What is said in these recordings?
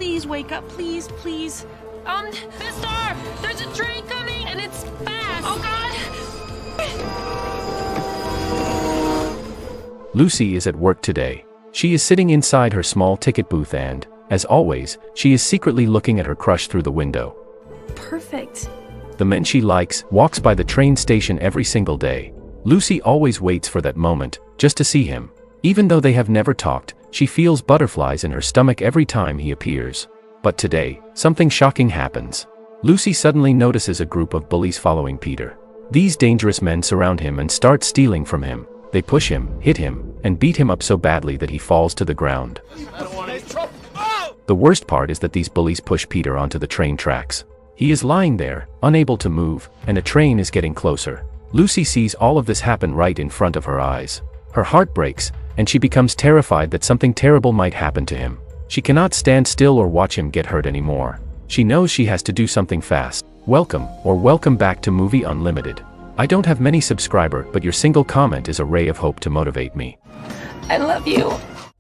Please wake up, please, please. Mister, there's a train coming and it's fast. Oh God. Lucy is at work today. She is sitting inside her small ticket booth and, as always, she is secretly looking at her crush through the window. Perfect. The man she likes walks by the train station every single day. Lucy always waits for that moment, just to see him. Even though they have never talked, she feels butterflies in her stomach every time he appears. But today, something shocking happens. Lucy suddenly notices a group of bullies following Peter. These dangerous men surround him and start stealing from him. They push him, hit him, and beat him up so badly that he falls to the ground. The worst part is that these bullies push Peter onto the train tracks. He is lying there, unable to move, and a train is getting closer. Lucy sees all of this happen right in front of her eyes. Her heart breaks, and she becomes terrified that something terrible might happen to him. She cannot stand still or watch him get hurt anymore. She knows she has to do something fast. Welcome back to Movie Unlimited. I don't have many subscribers, but your single comment is a ray of hope to motivate me. I love you.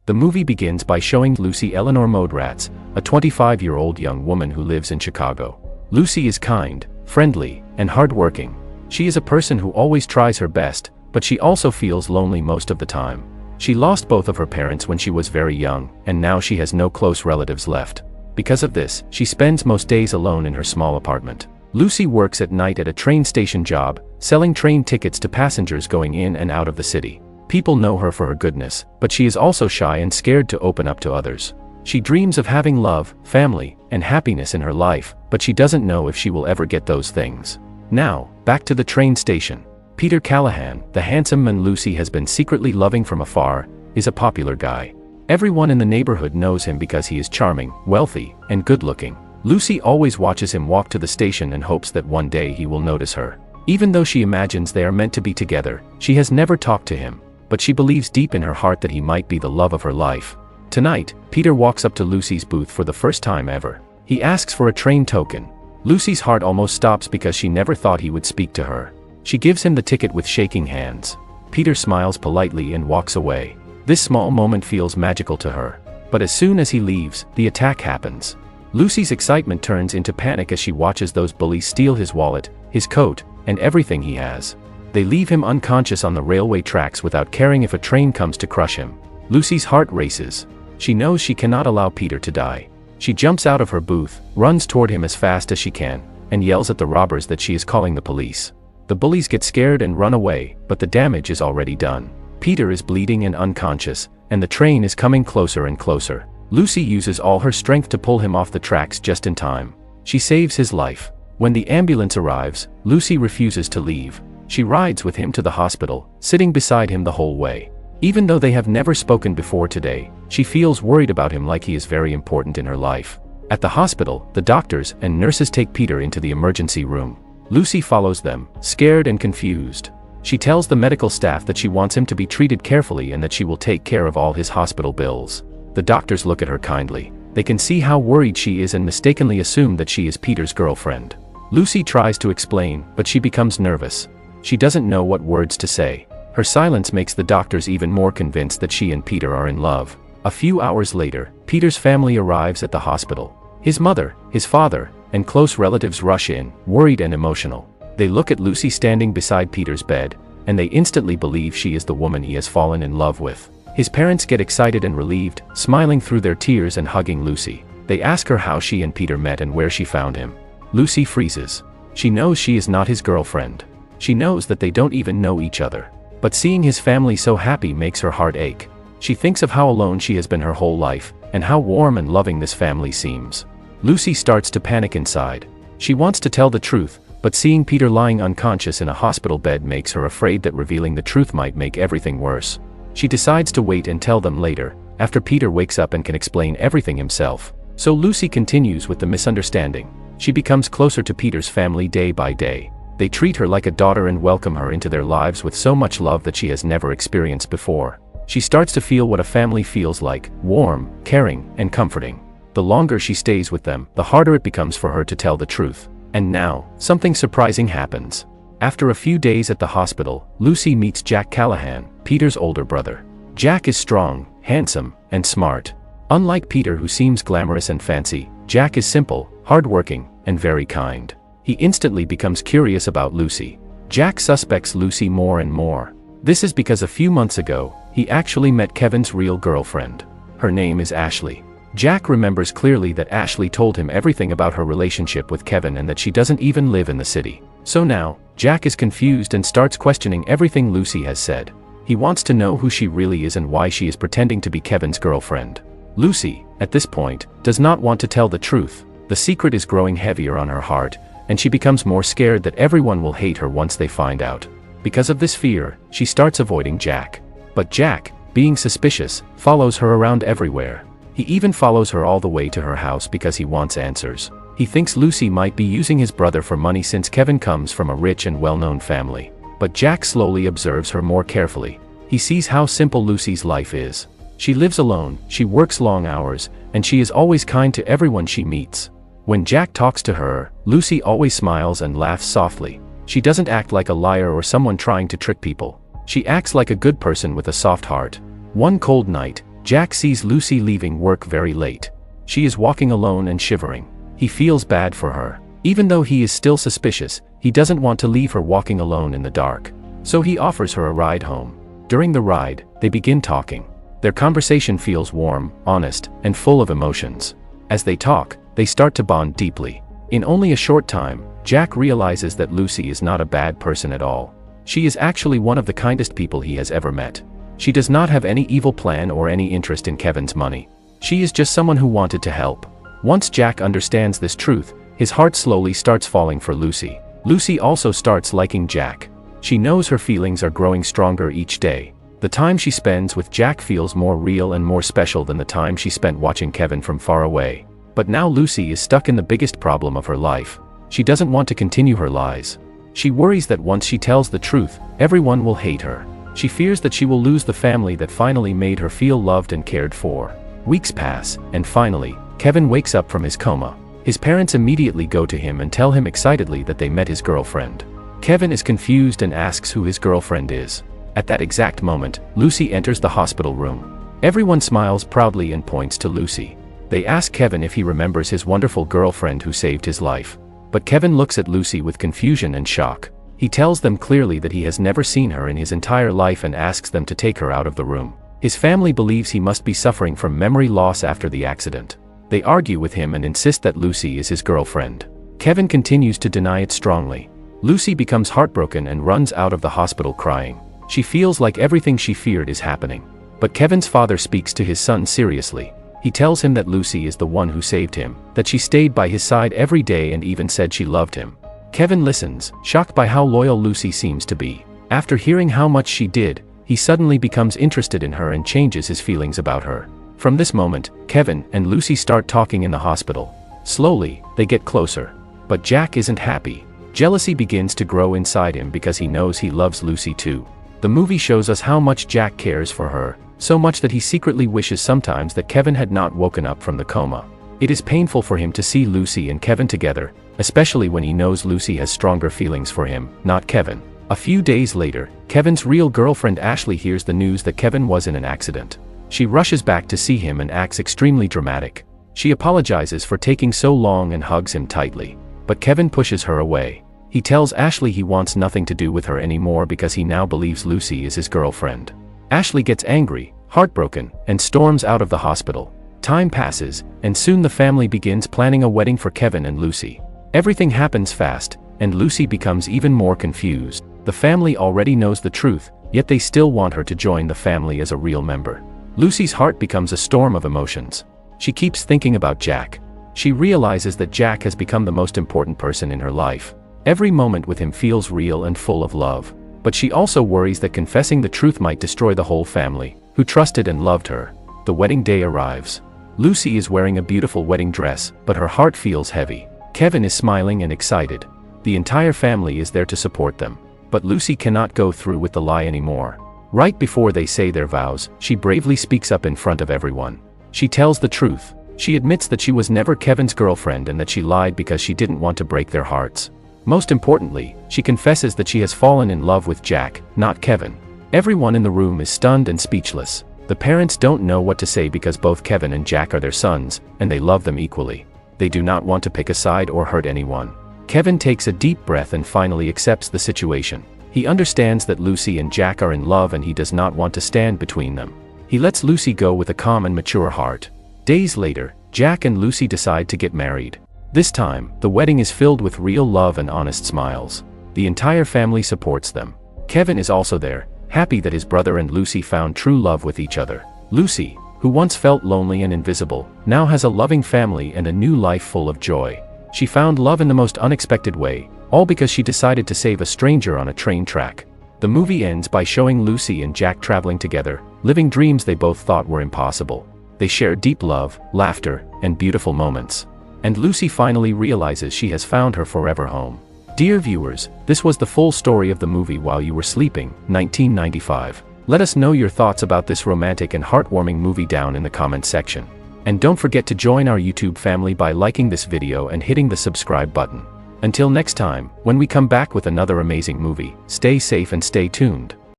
The movie begins by showing Lucy Eleanor Modratz, a 25-year-old young woman who lives in Chicago. Lucy is kind, friendly, and hardworking. She is a person who always tries her best, but she also feels lonely most of the time. She lost both of her parents when she was very young, and now she has no close relatives left. Because of this, she spends most days alone in her small apartment. Lucy works at night at a train station job, selling train tickets to passengers going in and out of the city. People know her for her goodness, but she is also shy and scared to open up to others. She dreams of having love, family, and happiness in her life, but she doesn't know if she will ever get those things. Now, back to the train station. Peter Callahan, the handsome man Lucy has been secretly loving from afar, is a popular guy. Everyone in the neighborhood knows him because he is charming, wealthy, and good-looking. Lucy always watches him walk to the station and hopes that one day he will notice her. Even though she imagines they are meant to be together, she has never talked to him, but she believes deep in her heart that he might be the love of her life. Tonight, Peter walks up to Lucy's booth for the first time ever. He asks for a train token. Lucy's heart almost stops because she never thought he would speak to her. She gives him the ticket with shaking hands. Peter smiles politely and walks away. This small moment feels magical to her. But as soon as he leaves, the attack happens. Lucy's excitement turns into panic as she watches those bullies steal his wallet, his coat, and everything he has. They leave him unconscious on the railway tracks without caring if a train comes to crush him. Lucy's heart races. She knows she cannot allow Peter to die. She jumps out of her booth, runs toward him as fast as she can, and yells at the robbers that she is calling the police. The bullies get scared and run away, but the damage is already done. Peter is bleeding and unconscious, and the train is coming closer and closer. Lucy uses all her strength to pull him off the tracks just in time. She saves his life. When the ambulance arrives, Lucy refuses to leave. She rides with him to the hospital, sitting beside him the whole way. Even though they have never spoken before today, she feels worried about him like he is very important in her life. At the hospital, the doctors and nurses take Peter into the emergency room. Lucy follows them, scared and confused. She tells the medical staff that she wants him to be treated carefully and that she will take care of all his hospital bills. The doctors look at her kindly. They can see how worried she is and mistakenly assume that she is Peter's girlfriend. Lucy tries to explain, but she becomes nervous. She doesn't know what words to say. Her silence makes the doctors even more convinced that she and Peter are in love. A few hours later, Peter's family arrives at the hospital. His mother, his father, and close relatives rush in, worried and emotional. They look at Lucy standing beside Peter's bed, and they instantly believe she is the woman he has fallen in love with. His parents get excited and relieved, smiling through their tears and hugging Lucy. They ask her how she and Peter met and where she found him. Lucy freezes. She knows she is not his girlfriend. She knows that they don't even know each other. But seeing his family so happy makes her heart ache. She thinks of how alone she has been her whole life, and how warm and loving this family seems. Lucy starts to panic inside. She wants to tell the truth, but seeing Peter lying unconscious in a hospital bed makes her afraid that revealing the truth might make everything worse. She decides to wait and tell them later, after Peter wakes up and can explain everything himself. So Lucy continues with the misunderstanding. She becomes closer to Peter's family day by day. They treat her like a daughter and welcome her into their lives with so much love that she has never experienced before. She starts to feel what a family feels like, warm, caring, and comforting. The longer she stays with them, the harder it becomes for her to tell the truth. And now, something surprising happens. After a few days at the hospital, Lucy meets Jack Callahan, Peter's older brother. Jack is strong, handsome, and smart. Unlike Peter, who seems glamorous and fancy, Jack is simple, hardworking, and very kind. He instantly becomes curious about Lucy. Jack suspects Lucy more and more. This is because a few months ago, he actually met Kevin's real girlfriend. Her name is Ashley. Jack remembers clearly that Ashley told him everything about her relationship with Kevin and that she doesn't even live in the city. So now, Jack is confused and starts questioning everything Lucy has said. He wants to know who she really is and why she is pretending to be Kevin's girlfriend. Lucy, at this point, does not want to tell the truth. The secret is growing heavier on her heart, and she becomes more scared that everyone will hate her once they find out. Because of this fear, she starts avoiding Jack. But Jack, being suspicious, follows her around everywhere. He even follows her all the way to her house because he wants answers. He thinks Lucy might be using his brother for money since Kevin comes from a rich and well-known family. But Jack slowly observes her more carefully. He sees how simple Lucy's life is. She lives alone, she works long hours, and she is always kind to everyone she meets. When Jack talks to her, Lucy always smiles and laughs softly. She doesn't act like a liar or someone trying to trick people. She acts like a good person with a soft heart. One cold night, Jack sees Lucy leaving work very late. She is walking alone and shivering. He feels bad for her. Even though he is still suspicious, he doesn't want to leave her walking alone in the dark. So he offers her a ride home. During the ride, they begin talking. Their conversation feels warm, honest, and full of emotions. As they talk, they start to bond deeply. In only a short time, Jack realizes that Lucy is not a bad person at all. She is actually one of the kindest people he has ever met. She does not have any evil plan or any interest in Kevin's money. She is just someone who wanted to help. Once Jack understands this truth, his heart slowly starts falling for Lucy. Lucy also starts liking Jack. She knows her feelings are growing stronger each day. The time she spends with Jack feels more real and more special than the time she spent watching Kevin from far away. But now Lucy is stuck in the biggest problem of her life. She doesn't want to continue her lies. She worries that once she tells the truth, everyone will hate her. She fears that she will lose the family that finally made her feel loved and cared for. Weeks pass, and finally, Kevin wakes up from his coma. His parents immediately go to him and tell him excitedly that they met his girlfriend. Kevin is confused and asks who his girlfriend is. At that exact moment, Lucy enters the hospital room. Everyone smiles proudly and points to Lucy. They ask Kevin if he remembers his wonderful girlfriend who saved his life. But Kevin looks at Lucy with confusion and shock. He tells them clearly that he has never seen her in his entire life and asks them to take her out of the room. His family believes he must be suffering from memory loss after the accident. They argue with him and insist that Lucy is his girlfriend. Kevin continues to deny it strongly. Lucy becomes heartbroken and runs out of the hospital crying. She feels like everything she feared is happening. But Kevin's father speaks to his son seriously. He tells him that Lucy is the one who saved him, that she stayed by his side every day and even said she loved him. Kevin listens, shocked by how loyal Lucy seems to be. After hearing how much she did, he suddenly becomes interested in her and changes his feelings about her. From this moment, Kevin and Lucy start talking in the hospital. Slowly, they get closer. But Jack isn't happy. Jealousy begins to grow inside him because he knows he loves Lucy too. The movie shows us how much Jack cares for her, so much that he secretly wishes sometimes that Kevin had not woken up from the coma. It is painful for him to see Lucy and Kevin together, especially when he knows Lucy has stronger feelings for him, not Kevin. A few days later, Kevin's real girlfriend Ashley hears the news that Kevin was in an accident. She rushes back to see him and acts extremely dramatic. She apologizes for taking so long and hugs him tightly. But Kevin pushes her away. He tells Ashley he wants nothing to do with her anymore because he now believes Lucy is his girlfriend. Ashley gets angry, heartbroken, and storms out of the hospital. Time passes, and soon the family begins planning a wedding for Kevin and Lucy. Everything happens fast, and Lucy becomes even more confused. The family already knows the truth, yet they still want her to join the family as a real member. Lucy's heart becomes a storm of emotions. She keeps thinking about Jack. She realizes that Jack has become the most important person in her life. Every moment with him feels real and full of love. But she also worries that confessing the truth might destroy the whole family, who trusted and loved her. The wedding day arrives. Lucy is wearing a beautiful wedding dress, but her heart feels heavy. Kevin is smiling and excited. The entire family is there to support them. But Lucy cannot go through with the lie anymore. Right before they say their vows, she bravely speaks up in front of everyone. She tells the truth. She admits that she was never Kevin's girlfriend and that she lied because she didn't want to break their hearts. Most importantly, she confesses that she has fallen in love with Jack, not Kevin. Everyone in the room is stunned and speechless. The parents don't know what to say because both Kevin and Jack are their sons, and they love them equally. They do not want to pick a side or hurt anyone. Kevin takes a deep breath and finally accepts the situation. He understands that Lucy and Jack are in love and he does not want to stand between them. He lets Lucy go with a calm and mature heart. Days later, Jack and Lucy decide to get married. This time, the wedding is filled with real love and honest smiles. The entire family supports them. Kevin is also there, happy that his brother and Lucy found true love with each other. Lucy, who once felt lonely and invisible, now has a loving family and a new life full of joy. She found love in the most unexpected way, all because she decided to save a stranger on a train track. The movie ends by showing Lucy and Jack traveling together, living dreams they both thought were impossible. They share deep love, laughter, and beautiful moments. And Lucy finally realizes she has found her forever home. Dear viewers, this was the full story of the movie While You Were Sleeping, 1995. Let us know your thoughts about this romantic and heartwarming movie down in the comments section. And don't forget to join our YouTube family by liking this video and hitting the subscribe button. Until next time, when we come back with another amazing movie, stay safe and stay tuned.